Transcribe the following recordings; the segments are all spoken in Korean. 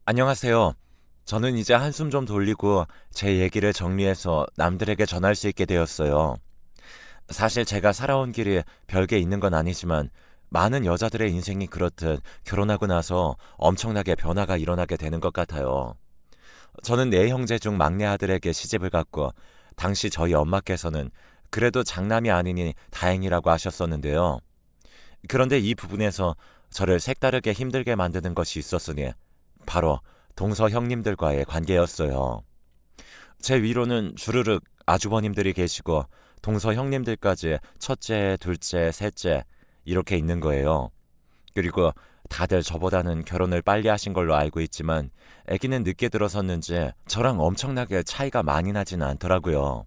안녕하세요. 저는 이제 한숨 좀 돌리고 제 얘기를 정리해서 남들에게 전할 수 있게 되었어요. 사실 제가 살아온 길이 별게 있는 건 아니지만 많은 여자들의 인생이 그렇듯 결혼하고 나서 엄청나게 변화가 일어나게 되는 것 같아요. 저는 네 형제 중 막내 아들에게 시집을 갔고 당시 저희 엄마께서는 그래도 장남이 아니니 다행이라고 하셨었는데요. 그런데 이 부분에서 저를 색다르게 힘들게 만드는 것이 있었으니 바로 동서 형님들과의 관계였어요. 제 위로는 주르륵 아주버님들이 계시고 동서 형님들까지 첫째, 둘째, 셋째 이렇게 있는 거예요. 그리고 다들 저보다는 결혼을 빨리 하신 걸로 알고 있지만 아기는 늦게 들어섰는지 저랑 엄청나게 차이가 많이 나지는 않더라고요.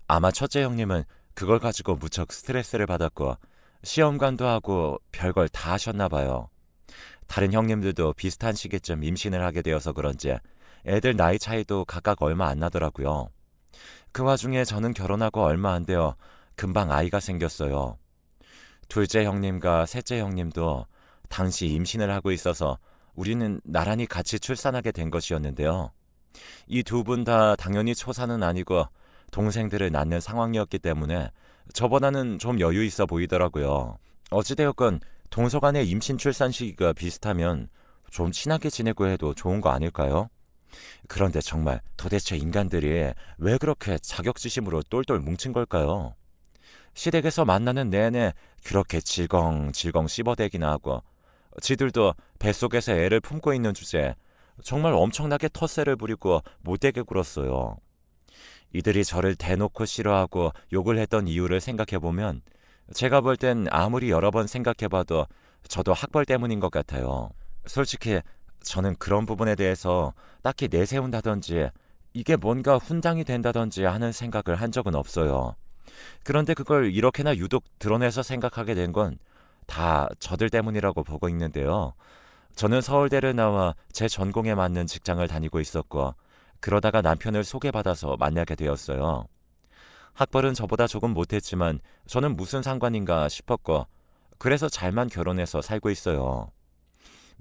아마 첫째 형님은 그걸 가지고 무척 스트레스를 받았고 시험관도 하고 별걸 다 하셨나 봐요. 다른 형님들도 비슷한 시기쯤 임신을 하게 되어서 그런지 애들 나이 차이도 각각 얼마 안 나더라고요. 그 와중에 저는 결혼하고 얼마 안 되어 금방 아이가 생겼어요. 둘째 형님과 셋째 형님도 당시 임신을 하고 있어서 우리는 나란히 같이 출산하게 된 것이었는데요. 이 두 분 다 당연히 초사는 아니고 동생들을 낳는 상황이었기 때문에 저보다는 좀 여유 있어 보이더라고요. 어찌되었건 동서간의 임신 출산 시기가 비슷하면 좀 친하게 지내고 해도 좋은 거 아닐까요? 그런데 정말 도대체 인간들이 왜 그렇게 자격지심으로 똘똘 뭉친 걸까요? 시댁에서 만나는 내내 그렇게 질겅질겅 씹어대기나 하고 지들도 뱃속에서 애를 품고 있는 주제에 정말 엄청나게 텃세를 부리고 못되게 굴었어요. 이들이 저를 대놓고 싫어하고 욕을 했던 이유를 생각해보면 제가 볼 땐 아무리 여러 번 생각해봐도 저도 학벌 때문인 것 같아요. 솔직히 저는 그런 부분에 대해서 딱히 내세운다든지 이게 뭔가 훈장이 된다든지 하는 생각을 한 적은 없어요. 그런데 그걸 이렇게나 유독 드러내서 생각하게 된 건 다 저들 때문이라고 보고 있는데요. 저는 서울대를 나와 제 전공에 맞는 직장을 다니고 있었고 그러다가 남편을 소개받아서 만나게 되었어요. 학벌은 저보다 조금 못했지만 저는 무슨 상관인가 싶었고 그래서 잘만 결혼해서 살고 있어요.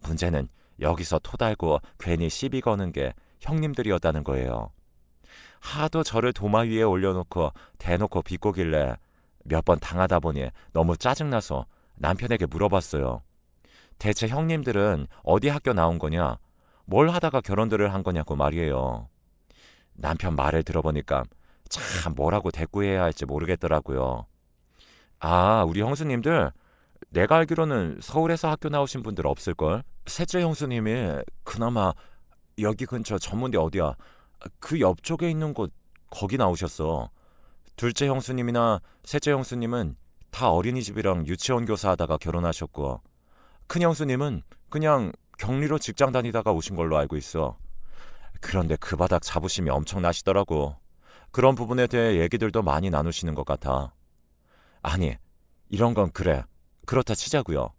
문제는 여기서 토달고 괜히 시비 거는 게 형님들이었다는 거예요. 하도 저를 도마 위에 올려놓고 대놓고 비꼬길래 몇 번 당하다 보니 너무 짜증나서 남편에게 물어봤어요. 대체 형님들은 어디 학교 나온 거냐? 뭘 하다가 결혼들을 한 거냐고 말이에요. 남편 말을 들어보니까 참 뭐라고 대꾸해야 할지 모르겠더라고요. 아, 우리 형수님들 내가 알기로는 서울에서 학교 나오신 분들 없을걸? 셋째 형수님이 그나마 여기 근처 전문대 어디야? 그 옆쪽에 있는 곳 거기 나오셨어. 둘째 형수님이나 셋째 형수님은 다 어린이집이랑 유치원 교사 하다가 결혼하셨고 큰 형수님은 그냥 격리로 직장 다니다가 오신 걸로 알고 있어. 그런데 그 바닥 자부심이 엄청나시더라고. 그런 부분에 대해 얘기들도 많이 나누시는 것 같아. 아니, 이런 건 그래. 그렇다 치자고요.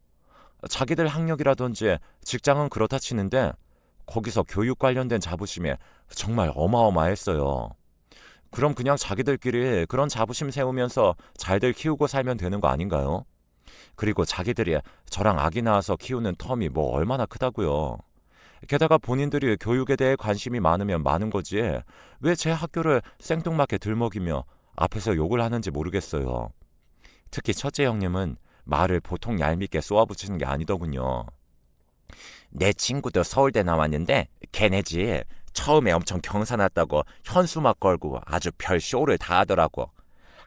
자기들 학력이라든지 직장은 그렇다 치는데 거기서 교육 관련된 자부심이 정말 어마어마했어요. 그럼 그냥 자기들끼리 그런 자부심 세우면서 잘들 키우고 살면 되는 거 아닌가요? 그리고 자기들이 저랑 아기 낳아서 키우는 텀이 뭐 얼마나 크다고요. 게다가 본인들이 교육에 대해 관심이 많으면 많은 거지 왜 제 학교를 생뚱맞게 들먹이며 앞에서 욕을 하는지 모르겠어요. 특히 첫째 형님은 말을 보통 얄밉게 쏘아붙이는 게 아니더군요. 내 친구도 서울대 나왔는데 걔네지 처음에 엄청 경사났다고 현수막 걸고 아주 별 쇼를 다 하더라고.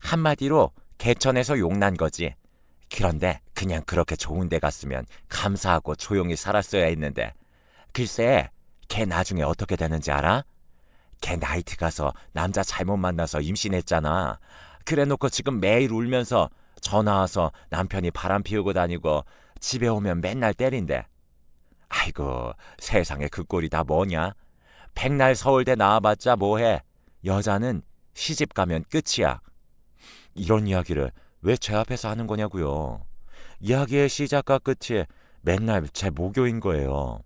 한마디로 개천에서 욕난 거지. 그런데 그냥 그렇게 좋은 데 갔으면 감사하고 조용히 살았어야 했는데 글쎄 걔 나중에 어떻게 되는지 알아? 걔 나이트 가서 남자 잘못 만나서 임신했잖아. 그래놓고 지금 매일 울면서 전화 와서 남편이 바람 피우고 다니고 집에 오면 맨날 때린대. 아이고 세상에 그 꼴이 다 뭐냐? 백날 서울대 나와봤자 뭐해. 여자는 시집 가면 끝이야. 이런 이야기를 왜 제 앞에서 하는 거냐고요. 이야기의 시작과 끝이 맨날 제 모교인 거예요.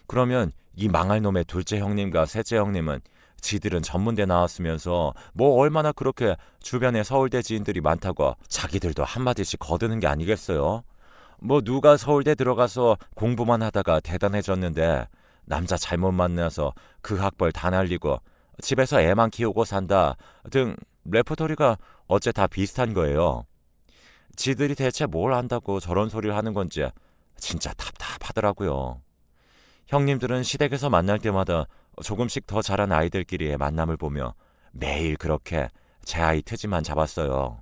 그러면 이 망할 놈의 둘째 형님과 셋째 형님은 지들은 전문대 나왔으면서 뭐 얼마나 그렇게 주변에 서울대 지인들이 많다고 자기들도 한마디씩 거드는 게 아니겠어요? 뭐 누가 서울대 들어가서 공부만 하다가 대단해졌는데 남자 잘못 만나서 그 학벌 다 날리고 집에서 애만 키우고 산다 등 레퍼토리가 어째 다 비슷한 거예요. 지들이 대체 뭘 안다고 저런 소리를 하는 건지 진짜 답답하더라고요. 형님들은 시댁에서 만날 때마다 조금씩 더 자란 아이들끼리의 만남을 보며 매일 그렇게 제 아이 트집만 잡았어요.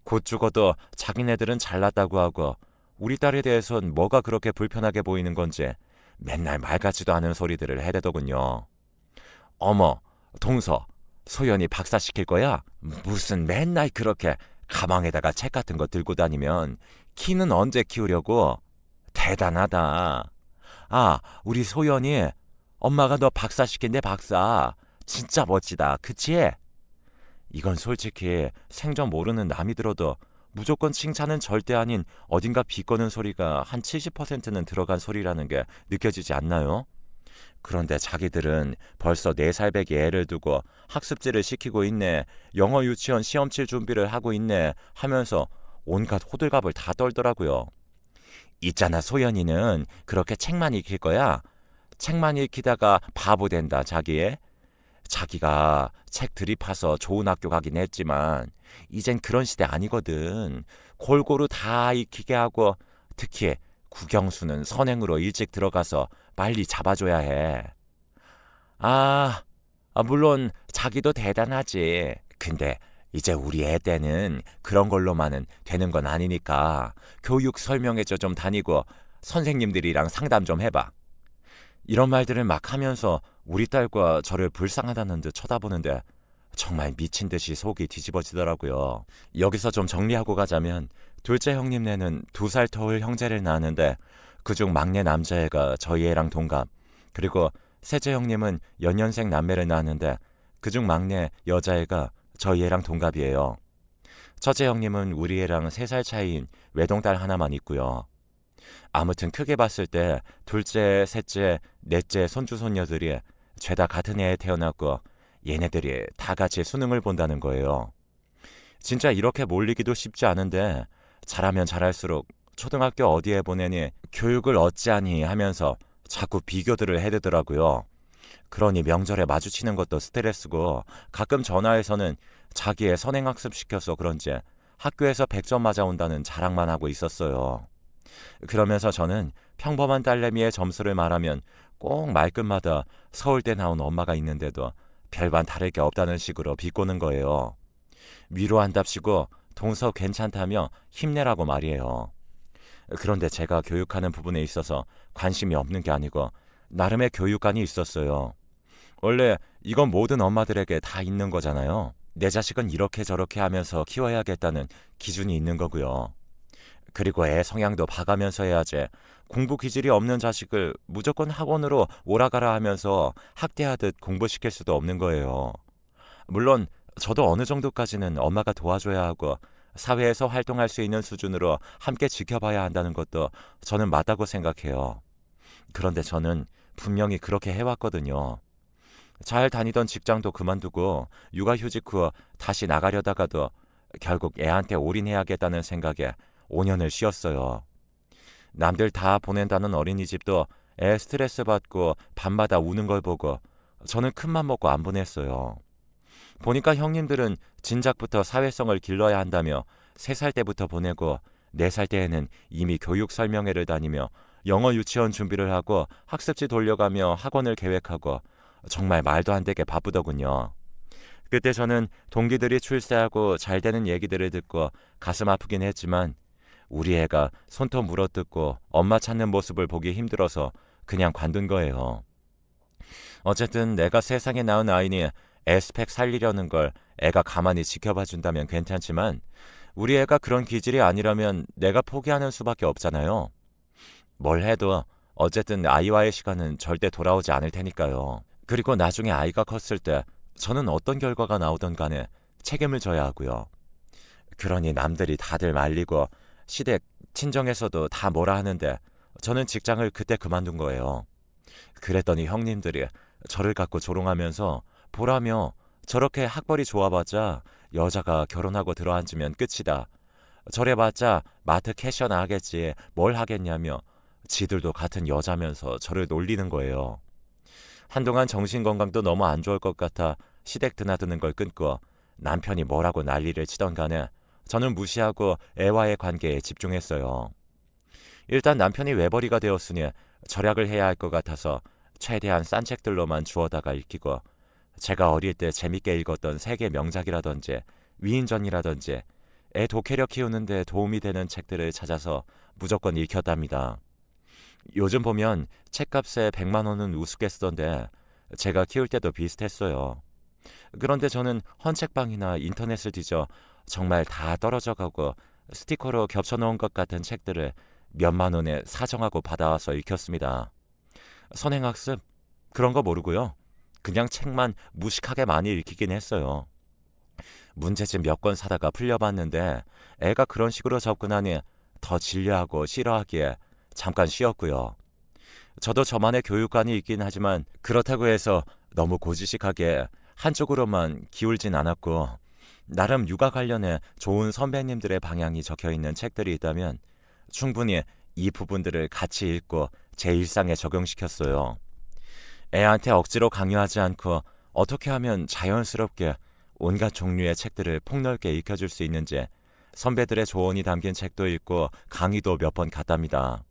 곧 죽어도 자기네들은 잘났다고 하고 우리 딸에 대해선 뭐가 그렇게 불편하게 보이는 건지 맨날 말 같지도 않은 소리들을 해대더군요. 어머, 동서, 소연이 박사시킬 거야? 무슨 맨날 그렇게 가방에다가 책 같은 거 들고 다니면 키는 언제 키우려고? 대단하다. 아, 우리 소연이 엄마가 너 박사시킨대 박사. 진짜 멋지다. 그치? 이건 솔직히 생전 모르는 남이 들어도 무조건 칭찬은 절대 아닌 어딘가 비꼬는 소리가 한 70%는 들어간 소리라는 게 느껴지지 않나요? 그런데 자기들은 벌써 4살배기 애를 두고 학습지를 시키고 있네, 영어 유치원 시험 칠 준비를 하고 있네 하면서 온갖 호들갑을 다 떨더라고요. 있잖아, 소연이는 그렇게 책만 읽힐 거야? 책만 읽히다가 바보 된다, 자기. 자기가 책 들이파서 좋은 학교 가긴 했지만 이젠 그런 시대 아니거든. 골고루 다 익히게 하고 특히 국영수는 선행으로 일찍 들어가서 빨리 잡아줘야 해. 물론 자기도 대단하지. 근데 이제 우리 애 때는 그런 걸로만은 되는 건 아니니까 교육 설명회저 좀 다니고 선생님들이랑 상담 좀 해봐. 이런 말들을 막 하면서 우리 딸과 저를 불쌍하다는 듯 쳐다보는데 정말 미친 듯이 속이 뒤집어지더라고요. 여기서 좀 정리하고 가자면 둘째 형님네는 2살 터울 형제를 낳았는데 그중 막내 남자애가 저희 애랑 동갑, 그리고 셋째 형님은 연년생 남매를 낳았는데 그중 막내 여자애가 저희 애랑 동갑이에요. 첫째 형님은 우리 애랑 3살 차이인 외동딸 하나만 있고요. 아무튼 크게 봤을 때 둘째, 셋째, 넷째 손주 손녀들이 죄다 같은 해에 태어났고 얘네들이 다 같이 수능을 본다는 거예요. 진짜 이렇게 몰리기도 쉽지 않은데 잘하면 잘할수록 초등학교 어디에 보내니 교육을 어찌하니 하면서 자꾸 비교들을 해대더라고요. 그러니 명절에 마주치는 것도 스트레스고 가끔 전화해서는 자기의 선행학습 시켜서 그런지 학교에서 100점 맞아온다는 자랑만 하고 있었어요. 그러면서 저는 평범한 딸내미의 점수를 말하면 꼭 말끝마다 서울대 나온 엄마가 있는데도 별반 다를 게 없다는 식으로 비꼬는 거예요. 위로한답시고 동서 괜찮다며 힘내라고 말이에요. 그런데 제가 교육하는 부분에 있어서 관심이 없는 게 아니고 나름의 교육관이 있었어요. 원래 이건 모든 엄마들에게 다 있는 거잖아요. 내 자식은 이렇게 저렇게 하면서 키워야겠다는 기준이 있는 거고요. 그리고 애 성향도 봐가면서 해야지 공부 기질이 없는 자식을 무조건 학원으로 오라가라 하면서 학대하듯 공부시킬 수도 없는 거예요. 물론 저도 어느 정도까지는 엄마가 도와줘야 하고 사회에서 활동할 수 있는 수준으로 함께 지켜봐야 한다는 것도 저는 맞다고 생각해요. 그런데 저는 분명히 그렇게 해왔거든요. 잘 다니던 직장도 그만두고 육아휴직 후 다시 나가려다가도 결국 애한테 올인해야겠다는 생각에 5년을 쉬었어요. 남들 다 보낸다는 어린이집도 애 스트레스 받고 밤마다 우는 걸 보고 저는 큰맘 먹고 안 보냈어요. 보니까 형님들은 진작부터 사회성을 길러야 한다며 3살 때부터 보내고 4살 때에는 이미 교육 설명회를 다니며 영어 유치원 준비를 하고 학습지 돌려가며 학원을 계획하고 정말 말도 안 되게 바쁘더군요. 그때 저는 동기들이 출세하고 잘 되는 얘기들을 듣고 가슴 아프긴 했지만 우리 애가 손톱 물어뜯고 엄마 찾는 모습을 보기 힘들어서 그냥 관둔 거예요. 어쨌든 내가 세상에 낳은 아이니 애 스펙 살리려는 걸 애가 가만히 지켜봐 준다면 괜찮지만 우리 애가 그런 기질이 아니라면 내가 포기하는 수밖에 없잖아요. 뭘 해도 어쨌든 아이와의 시간은 절대 돌아오지 않을 테니까요. 그리고 나중에 아이가 컸을 때 저는 어떤 결과가 나오던 간에 책임을 져야 하고요. 그러니 남들이 다들 말리고 시댁, 친정에서도 다 뭐라 하는데 저는 직장을 그때 그만둔 거예요. 그랬더니 형님들이 저를 갖고 조롱하면서 보라며 저렇게 학벌이 좋아봤자 여자가 결혼하고 들어앉으면 끝이다. 저래봤자 마트 캐셔나 하겠지 뭘 하겠냐며 지들도 같은 여자면서 저를 놀리는 거예요. 한동안 정신건강도 너무 안 좋을 것 같아 시댁 드나드는 걸 끊고 남편이 뭐라고 난리를 치던 간에 저는 무시하고 애와의 관계에 집중했어요. 일단 남편이 외벌이가 되었으니 절약을 해야 할 것 같아서 최대한 싼 책들로만 주워다가 읽히고, 제가 어릴 때 재밌게 읽었던 세계 명작이라든지 위인전이라든지 애 독해력 키우는 데 도움이 되는 책들을 찾아서 무조건 읽혔답니다. 요즘 보면 책값에 100만 원은 우습게 쓰던데 제가 키울 때도 비슷했어요. 그런데 저는 헌책방이나 인터넷을 뒤져 정말 다 떨어져 가고 스티커로 겹쳐놓은 것 같은 책들을 몇만 원에 사정하고 받아와서 읽혔습니다. 선행학습? 그런 거 모르고요. 그냥 책만 무식하게 많이 읽히긴 했어요. 문제집 몇 권 사다가 풀려봤는데 애가 그런 식으로 접근하니 더 질려하고 싫어하기에 잠깐 쉬었고요. 저도 저만의 교육관이 있긴 하지만 그렇다고 해서 너무 고지식하게 한쪽으로만 기울진 않았고, 나름 육아 관련해 좋은 선배님들의 방향이 적혀있는 책들이 있다면 충분히 이 부분들을 같이 읽고 제 일상에 적용시켰어요. 애한테 억지로 강요하지 않고 어떻게 하면 자연스럽게 온갖 종류의 책들을 폭넓게 익혀줄 수 있는지 선배들의 조언이 담긴 책도 읽고 강의도 몇 번 갔답니다.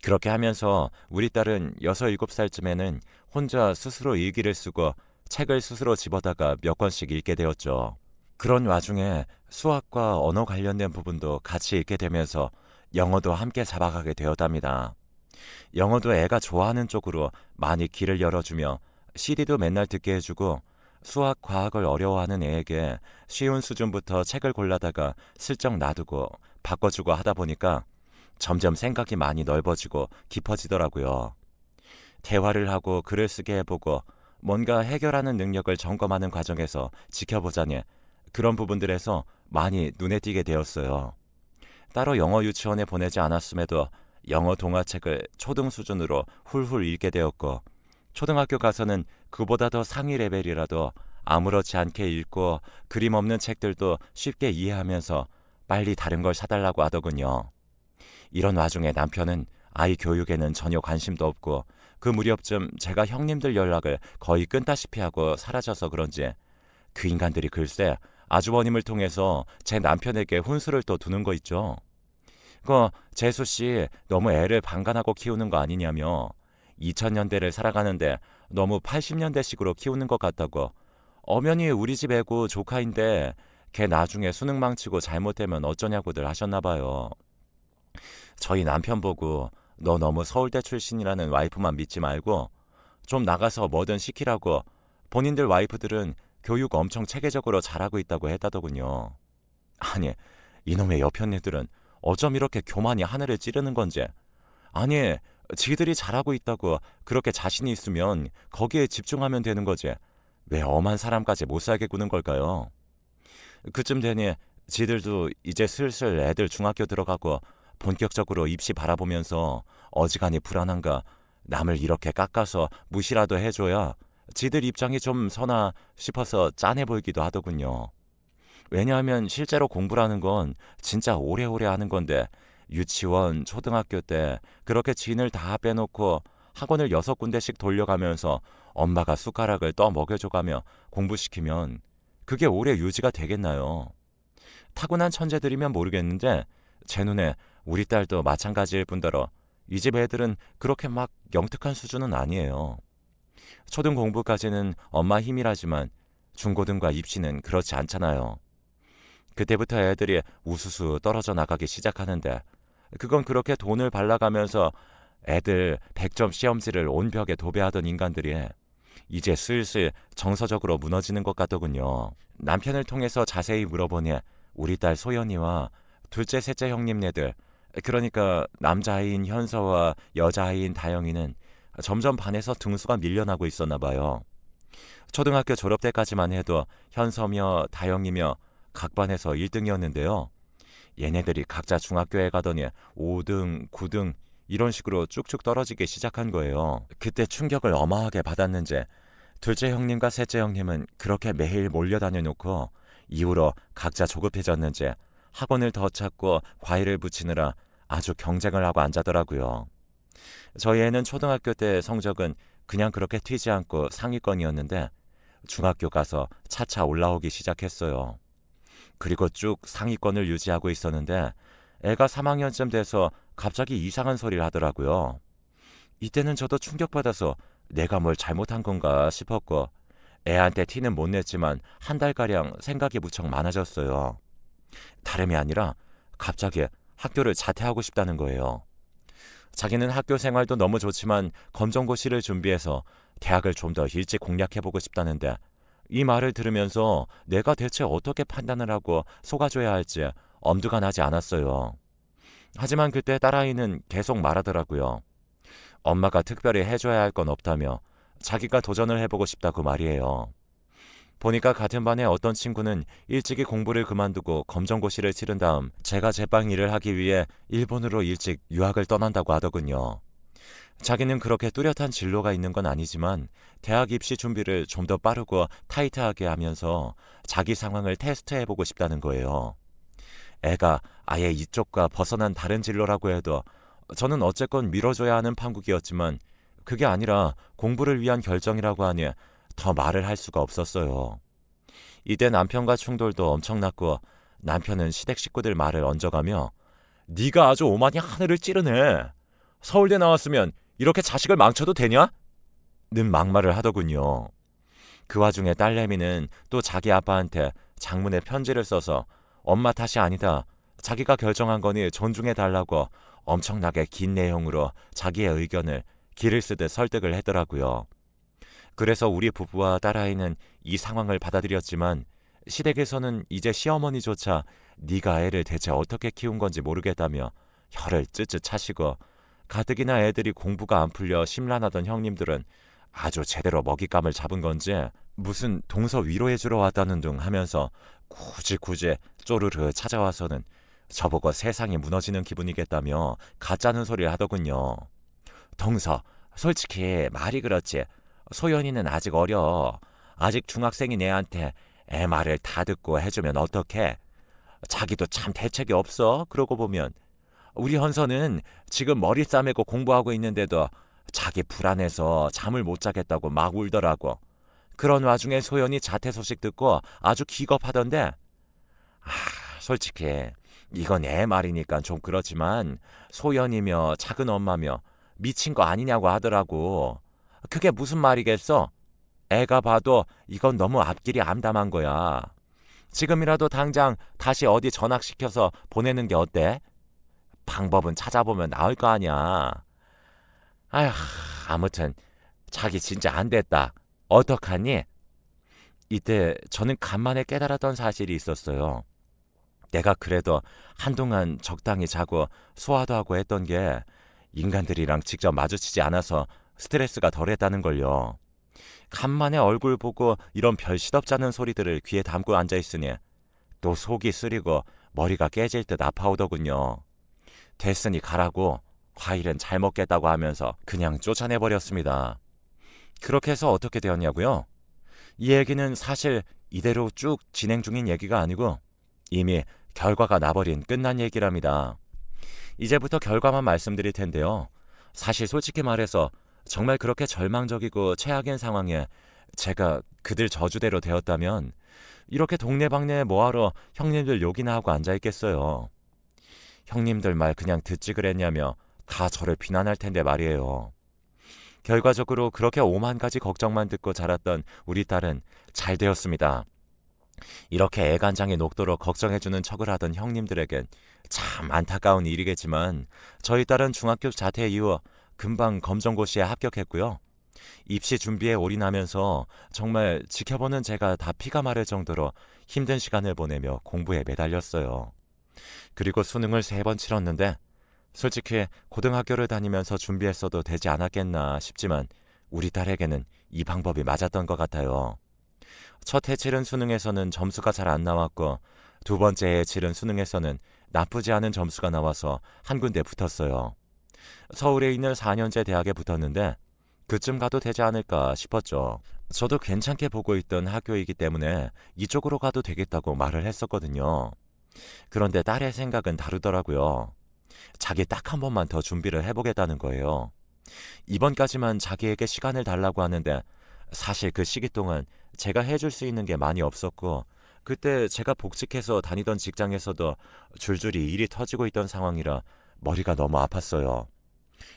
그렇게 하면서 우리 딸은 6, 7살쯤에는 혼자 스스로 일기를 쓰고 책을 스스로 집어다가 몇 권씩 읽게 되었죠. 그런 와중에 수학과 언어 관련된 부분도 같이 읽게 되면서 영어도 함께 잡아가게 되었답니다. 영어도 애가 좋아하는 쪽으로 많이 길을 열어주며 CD도 맨날 듣게 해주고, 수학, 과학을 어려워하는 애에게 쉬운 수준부터 책을 골라다가 슬쩍 놔두고 바꿔주고 하다 보니까 점점 생각이 많이 넓어지고 깊어지더라고요. 대화를 하고 글을 쓰게 해보고 뭔가 해결하는 능력을 점검하는 과정에서 지켜보자니 그런 부분들에서 많이 눈에 띄게 되었어요. 따로 영어 유치원에 보내지 않았음에도 영어 동화책을 초등 수준으로 훌훌 읽게 되었고, 초등학교 가서는 그보다 더 상위 레벨이라도 아무렇지 않게 읽고 그림 없는 책들도 쉽게 이해하면서 빨리 다른 걸 사달라고 하더군요. 이런 와중에 남편은 아이 교육에는 전혀 관심도 없고 그 무렵쯤 제가 형님들 연락을 거의 끊다시피 하고 사라져서 그런지 그 인간들이 글쎄 아주버님을 통해서 제 남편에게 혼수를 또 두는 거 있죠. 재수씨 너무 애를 방관하고 키우는 거 아니냐며, 2000년대를 살아가는데 너무 80년대식으로 키우는 것 같다고, 엄연히 우리 집 애고 조카인데 걔 나중에 수능 망치고 잘못되면 어쩌냐고들 하셨나봐요. 저희 남편 보고 너 너무 서울대 출신이라는 와이프만 믿지 말고 좀 나가서 뭐든 시키라고 본인들 와이프들은 교육 엄청 체계적으로 잘하고 있다고 했다더군요. 아니, 이놈의 여편네들은 어쩜 이렇게 교만이 하늘을 찌르는 건지. 아니, 지들이 잘하고 있다고 그렇게 자신이 있으면 거기에 집중하면 되는 거지. 왜 엄한 사람까지 못 살게 구는 걸까요? 그쯤 되니 지들도 이제 슬슬 애들 중학교 들어가고 본격적으로 입시 바라보면서 어지간히 불안한가 남을 이렇게 깎아서 무시라도 해줘야 지들 입장이 좀 서나 싶어서 짠해 보이기도 하더군요. 왜냐하면 실제로 공부라는 건 진짜 오래오래 하는 건데 유치원, 초등학교 때 그렇게 진을 다 빼놓고 학원을 6군데씩 돌려가면서 엄마가 숟가락을 떠 먹여줘가며 공부시키면 그게 오래 유지가 되겠나요? 타고난 천재들이면 모르겠는데 제 눈에 우리 딸도 마찬가지일 뿐더러 이 집 애들은 그렇게 막 영특한 수준은 아니에요. 초등 공부까지는 엄마 힘이라지만 중고등과 입시는 그렇지 않잖아요. 그때부터 애들이 우수수 떨어져 나가기 시작하는데 그건 그렇게 돈을 발라가면서 애들 100점 시험지를 온 벽에 도배하던 인간들이 이제 슬슬 정서적으로 무너지는 것 같더군요. 남편을 통해서 자세히 물어보니 우리 딸 소연이와 둘째, 셋째 형님네들, 그러니까 남자아이인 현서와 여자아이인 다영이는 점점 반에서 등수가 밀려나고 있었나 봐요. 초등학교 졸업 때까지만 해도 현서며 다영이며 각 반에서 1등이었는데요. 얘네들이 각자 중학교에 가더니 5등, 9등 이런 식으로 쭉쭉 떨어지기 시작한 거예요. 그때 충격을 어마하게 받았는지 둘째 형님과 셋째 형님은 그렇게 매일 몰려다녀 놓고 이후로 각자 조급해졌는지 학원을 더 찾고 과외를 붙이느라 아주 경쟁을 하고 앉았더라고요. 저희 애는 초등학교 때 성적은 그냥 그렇게 튀지 않고 상위권이었는데 중학교 가서 차차 올라오기 시작했어요. 그리고 쭉 상위권을 유지하고 있었는데 애가 3학년쯤 돼서 갑자기 이상한 소리를 하더라고요. 이때는 저도 충격받아서 내가 뭘 잘못한 건가 싶었고 애한테 티는 못 냈지만 한 달가량 생각이 무척 많아졌어요. 다름이 아니라 갑자기 학교를 자퇴하고 싶다는 거예요. 자기는 학교 생활도 너무 좋지만 검정고시를 준비해서 대학을 좀 더 일찍 공략해보고 싶다는데 이 말을 들으면서 내가 대체 어떻게 판단을 하고 속아줘야 할지 엄두가 나지 않았어요. 하지만 그때 딸아이는 계속 말하더라고요. 엄마가 특별히 해줘야 할 건 없다며 자기가 도전을 해보고 싶다고 말이에요. 보니까 같은 반에 어떤 친구는 일찍이 공부를 그만두고 검정고시를 치른 다음 제가 제빵 일을 하기 위해 일본으로 일찍 유학을 떠난다고 하더군요. 자기는 그렇게 뚜렷한 진로가 있는 건 아니지만 대학 입시 준비를 좀 더 빠르고 타이트하게 하면서 자기 상황을 테스트해보고 싶다는 거예요. 애가 아예 이쪽과 벗어난 다른 진로라고 해도 저는 어쨌건 밀어줘야 하는 판국이었지만 그게 아니라 공부를 위한 결정이라고 하니 더 말을 할 수가 없었어요. 이때 남편과 충돌도 엄청났고 남편은 시댁 식구들 말을 얹어가며 네가 아주 오만이 하늘을 찌르네. 서울대 나왔으면 이렇게 자식을 망쳐도 되냐? 는 막말을 하더군요. 그 와중에 딸내미는 또 자기 아빠한테 장문의 편지를 써서 엄마 탓이 아니다. 자기가 결정한 거니 존중해달라고 엄청나게 긴 내용으로 자기의 의견을 기를 쓰듯 설득을 했더라고요. 그래서 우리 부부와 딸아이는 이 상황을 받아들였지만 시댁에서는 이제 시어머니조차 네가 애를 대체 어떻게 키운 건지 모르겠다며 혀를 쯧쯧 차시고 가뜩이나 애들이 공부가 안 풀려 심란하던 형님들은 아주 제대로 먹잇감을 잡은 건지 무슨 동서 위로해주러 왔다는 둥 하면서 굳이 쪼르르 찾아와서는 저보고 세상이 무너지는 기분이겠다며 가짜는 소리를 하더군요. 동서, 솔직히 말이 그렇지. 소연이는 아직 어려. 아직 중학생인 애한테 애 말을 다 듣고 해주면 어떡해? 자기도 참 대책이 없어. 그러고 보면 우리 현서는 지금 머리 싸매고 공부하고 있는데도 자기 불안해서 잠을 못 자겠다고 막 울더라고. 그런 와중에 소연이 자퇴 소식 듣고 아주 기겁하던데. 솔직히 이건 애 말이니까 좀 그렇지만 소연이며 작은 엄마며 미친 거 아니냐고 하더라고. 그게 무슨 말이겠어? 애가 봐도 이건 너무 앞길이 암담한 거야. 지금이라도 당장 다시 어디 전학시켜서 보내는 게 어때? 방법은 찾아보면 나올 거 아니야. 아휴, 아무튼 자기 진짜 안 됐다. 어떡하니? 이때 저는 간만에 깨달았던 사실이 있었어요. 내가 그래도 한동안 적당히 자고 소화도 하고 했던 게 인간들이랑 직접 마주치지 않아서 스트레스가 덜했다는 걸요. 간만에 얼굴 보고 이런 별 시덥잖은 소리들을 귀에 담고 앉아있으니 또 속이 쓰리고 머리가 깨질 듯 아파오더군요. 됐으니 가라고 과일은 잘 먹겠다고 하면서 그냥 쫓아내버렸습니다. 그렇게 해서 어떻게 되었냐고요? 이 얘기는 사실 이대로 쭉 진행 중인 얘기가 아니고 이미 결과가 나버린 끝난 얘기랍니다. 이제부터 결과만 말씀드릴 텐데요. 사실 솔직히 말해서 정말 그렇게 절망적이고 최악인 상황에 제가 그들 저주대로 되었다면 이렇게 동네방네에 뭐하러 형님들 욕이나 하고 앉아있겠어요. 형님들 말 그냥 듣지 그랬냐며 다 저를 비난할 텐데 말이에요. 결과적으로 그렇게 오만 가지 걱정만 듣고 자랐던 우리 딸은 잘 되었습니다. 이렇게 애간장이 녹도록 걱정해주는 척을 하던 형님들에겐 참 안타까운 일이겠지만 저희 딸은 중학교 자퇴 이후 금방 검정고시에 합격했고요. 입시 준비에 올인하면서 정말 지켜보는 제가 다 피가 마를 정도로 힘든 시간을 보내며 공부에 매달렸어요. 그리고 수능을 3번 치렀는데 솔직히 고등학교를 다니면서 준비했어도 되지 않았겠나 싶지만 우리 딸에게는 이 방법이 맞았던 것 같아요. 첫 해 치른 수능에서는 점수가 잘 안 나왔고 두 번째 해 치른 수능에서는 나쁘지 않은 점수가 나와서 한 군데 붙었어요. 서울에 있는 4년제 대학에 붙었는데 그쯤 가도 되지 않을까 싶었죠. 저도 괜찮게 보고 있던 학교이기 때문에 이쪽으로 가도 되겠다고 말을 했었거든요. 그런데 딸의 생각은 다르더라고요. 자기 딱 한 번만 더 준비를 해보겠다는 거예요. 이번까지만 자기에게 시간을 달라고 하는데 사실 그 시기 동안 제가 해줄 수 있는 게 많이 없었고 그때 제가 복직해서 다니던 직장에서도 줄줄이 일이 터지고 있던 상황이라 머리가 너무 아팠어요.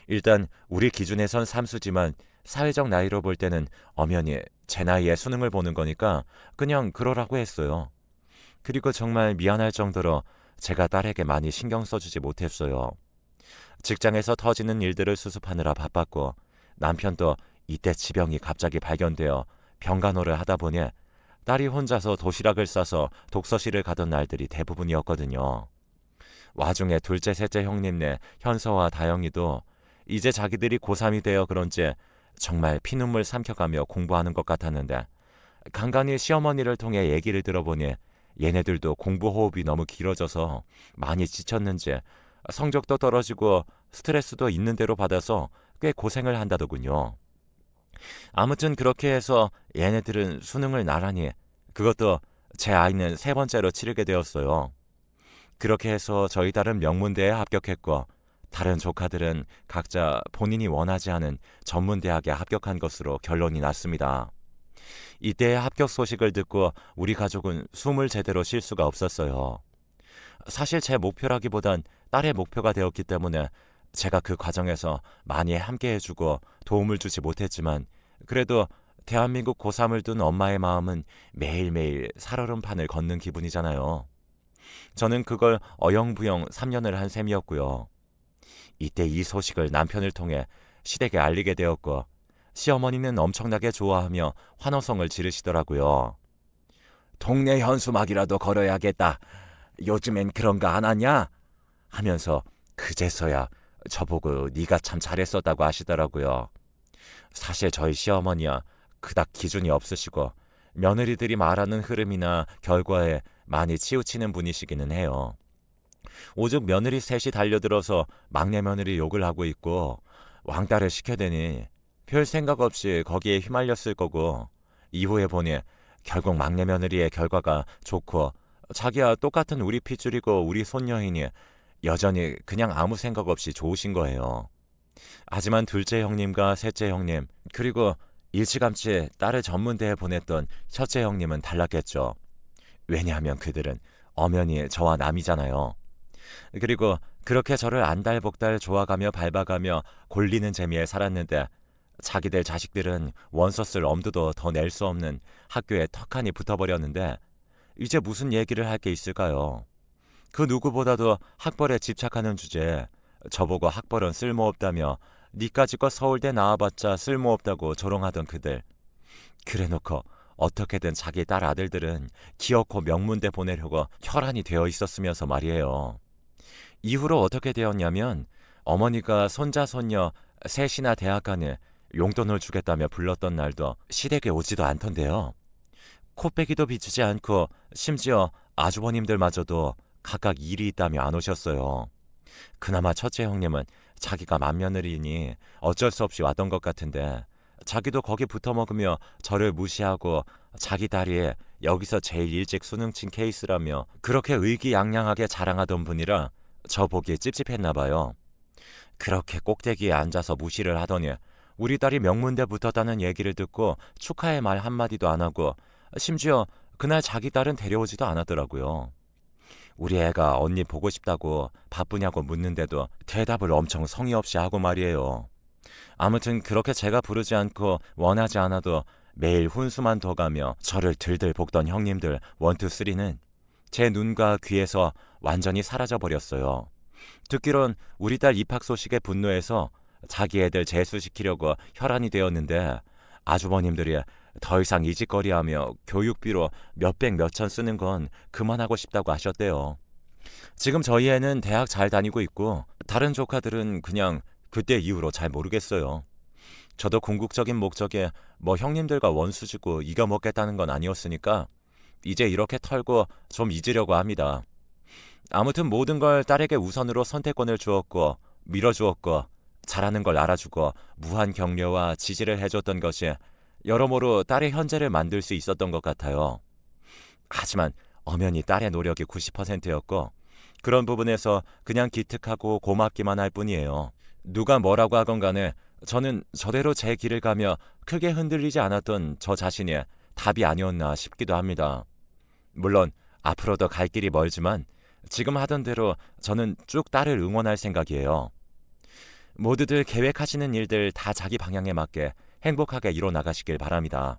일단 우리 기준에선 삼수지만 사회적 나이로 볼 때는 엄연히 제 나이에 수능을 보는 거니까 그냥 그러라고 했어요. 그리고 정말 미안할 정도로 제가 딸에게 많이 신경 써주지 못했어요. 직장에서 터지는 일들을 수습하느라 바빴고 남편도 이때 지병이 갑자기 발견되어 병간호를 하다 보니 딸이 혼자서 도시락을 싸서 독서실을 가던 날들이 대부분이었거든요. 와중에 둘째, 셋째 형님네 현서와 다영이도 이제 자기들이 고3이 되어 그런지 정말 피눈물 삼켜가며 공부하는 것 같았는데 간간히 시어머니를 통해 얘기를 들어보니 얘네들도 공부 호흡이 너무 길어져서 많이 지쳤는지 성적도 떨어지고 스트레스도 있는 대로 받아서 꽤 고생을 한다더군요. 아무튼 그렇게 해서 얘네들은 수능을 나란히, 그것도 제 아이는 3번째로 치르게 되었어요. 그렇게 해서 저희 딸은 명문대에 합격했고 다른 조카들은 각자 본인이 원하지 않은 전문대학에 합격한 것으로 결론이 났습니다. 이때의 합격 소식을 듣고 우리 가족은 숨을 제대로 쉴 수가 없었어요. 사실 제 목표라기보단 딸의 목표가 되었기 때문에 제가 그 과정에서 많이 함께해주고 도움을 주지 못했지만 그래도 대한민국 고3을 둔 엄마의 마음은 매일매일 살얼음판을 걷는 기분이잖아요. 저는 그걸 어영부영 3년을 한 셈이었고요. 이때 이 소식을 남편을 통해 시댁에 알리게 되었고 시어머니는 엄청나게 좋아하며 환호성을 지르시더라고요. 동네 현수막이라도 걸어야겠다. 요즘엔 그런 거 안 하냐? 하면서 그제서야 저보고 네가 참 잘했었다고 하시더라고요. 사실 저희 시어머니야 그닥 기준이 없으시고 며느리들이 말하는 흐름이나 결과에 많이 치우치는 분이시기는 해요. 오죽 며느리 셋이 달려들어서 막내 며느리 욕을 하고 있고 왕따를 시켜대니 별 생각 없이 거기에 휘말렸을 거고 이후에 보니 결국 막내 며느리의 결과가 좋고 자기야 똑같은 우리 핏줄이고 우리 손녀이니 여전히 그냥 아무 생각 없이 좋으신 거예요. 하지만 둘째 형님과 셋째 형님 그리고 일찌감치 딸을 전문대에 보냈던 첫째 형님은 달랐겠죠. 왜냐하면 그들은 엄연히 저와 남이잖아요. 그리고 그렇게 저를 안달복달 좋아가며 밟아가며 골리는 재미에 살았는데 자기들 자식들은 원서 쓸 엄두도 더 낼 수 없는 학교에 턱하니 붙어버렸는데 이제 무슨 얘기를 할 게 있을까요? 그 누구보다도 학벌에 집착하는 주제에 저보고 학벌은 쓸모없다며 니까지껏 서울대 나와봤자 쓸모없다고 조롱하던 그들. 그래놓고 어떻게든 자기 딸 아들들은 기어코 명문대 보내려고 혈안이 되어 있었으면서 말이에요. 이후로 어떻게 되었냐면 어머니가 손자 손녀 셋이나 대학 가는 용돈을 주겠다며 불렀던 날도 시댁에 오지도 않던데요. 코빼기도 비추지 않고 심지어 아주버님들마저도 각각 일이 있다며 안 오셨어요. 그나마 첫째 형님은 자기가 맏며느리니 어쩔 수 없이 왔던 것 같은데 자기도 거기 붙어먹으며 저를 무시하고 자기 딸이 여기서 제일 일찍 수능 친 케이스라며 그렇게 의기양양하게 자랑하던 분이라 저 보기 찝찝했나 봐요. 그렇게 꼭대기에 앉아서 무시를 하더니 우리 딸이 명문대 붙었다는 얘기를 듣고 축하의 말 한마디도 안 하고 심지어 그날 자기 딸은 데려오지도 않았더라고요. 우리 애가 언니 보고 싶다고 바쁘냐고 묻는데도 대답을 엄청 성의 없이 하고 말이에요. 아무튼 그렇게 제가 부르지 않고 원하지 않아도 매일 훈수만 더 가며 저를 들들 볶던 형님들 1, 2, 3는 제 눈과 귀에서 완전히 사라져버렸어요. 듣기론 우리 딸 입학 소식에 분노해서 자기 애들 재수시키려고 혈안이 되었는데 아주버님들이 더 이상 이 짓거리하며 교육비로 몇백 몇천 쓰는 건 그만하고 싶다고 하셨대요. 지금 저희 애는 대학 잘 다니고 있고 다른 조카들은 그냥 그때 이후로 잘 모르겠어요. 저도 궁극적인 목적에 뭐 형님들과 원수지고 이겨먹겠다는 건 아니었으니까 이제 이렇게 털고 좀 잊으려고 합니다. 아무튼 모든 걸 딸에게 우선으로 선택권을 주었고 밀어주었고 잘하는 걸 알아주고 무한 격려와 지지를 해줬던 것이 여러모로 딸의 현재를 만들 수 있었던 것 같아요. 하지만 엄연히 딸의 노력이 90%였고 그런 부분에서 그냥 기특하고 고맙기만 할 뿐이에요. 누가 뭐라고 하건 간에 저는 저대로 제 길을 가며 크게 흔들리지 않았던 저 자신이 답이 아니었나 싶기도 합니다. 물론 앞으로도 갈 길이 멀지만 지금 하던 대로 저는 쭉 딸을 응원할 생각이에요. 모두들 계획하시는 일들 다 자기 방향에 맞게 행복하게 이뤄나가시길 바랍니다.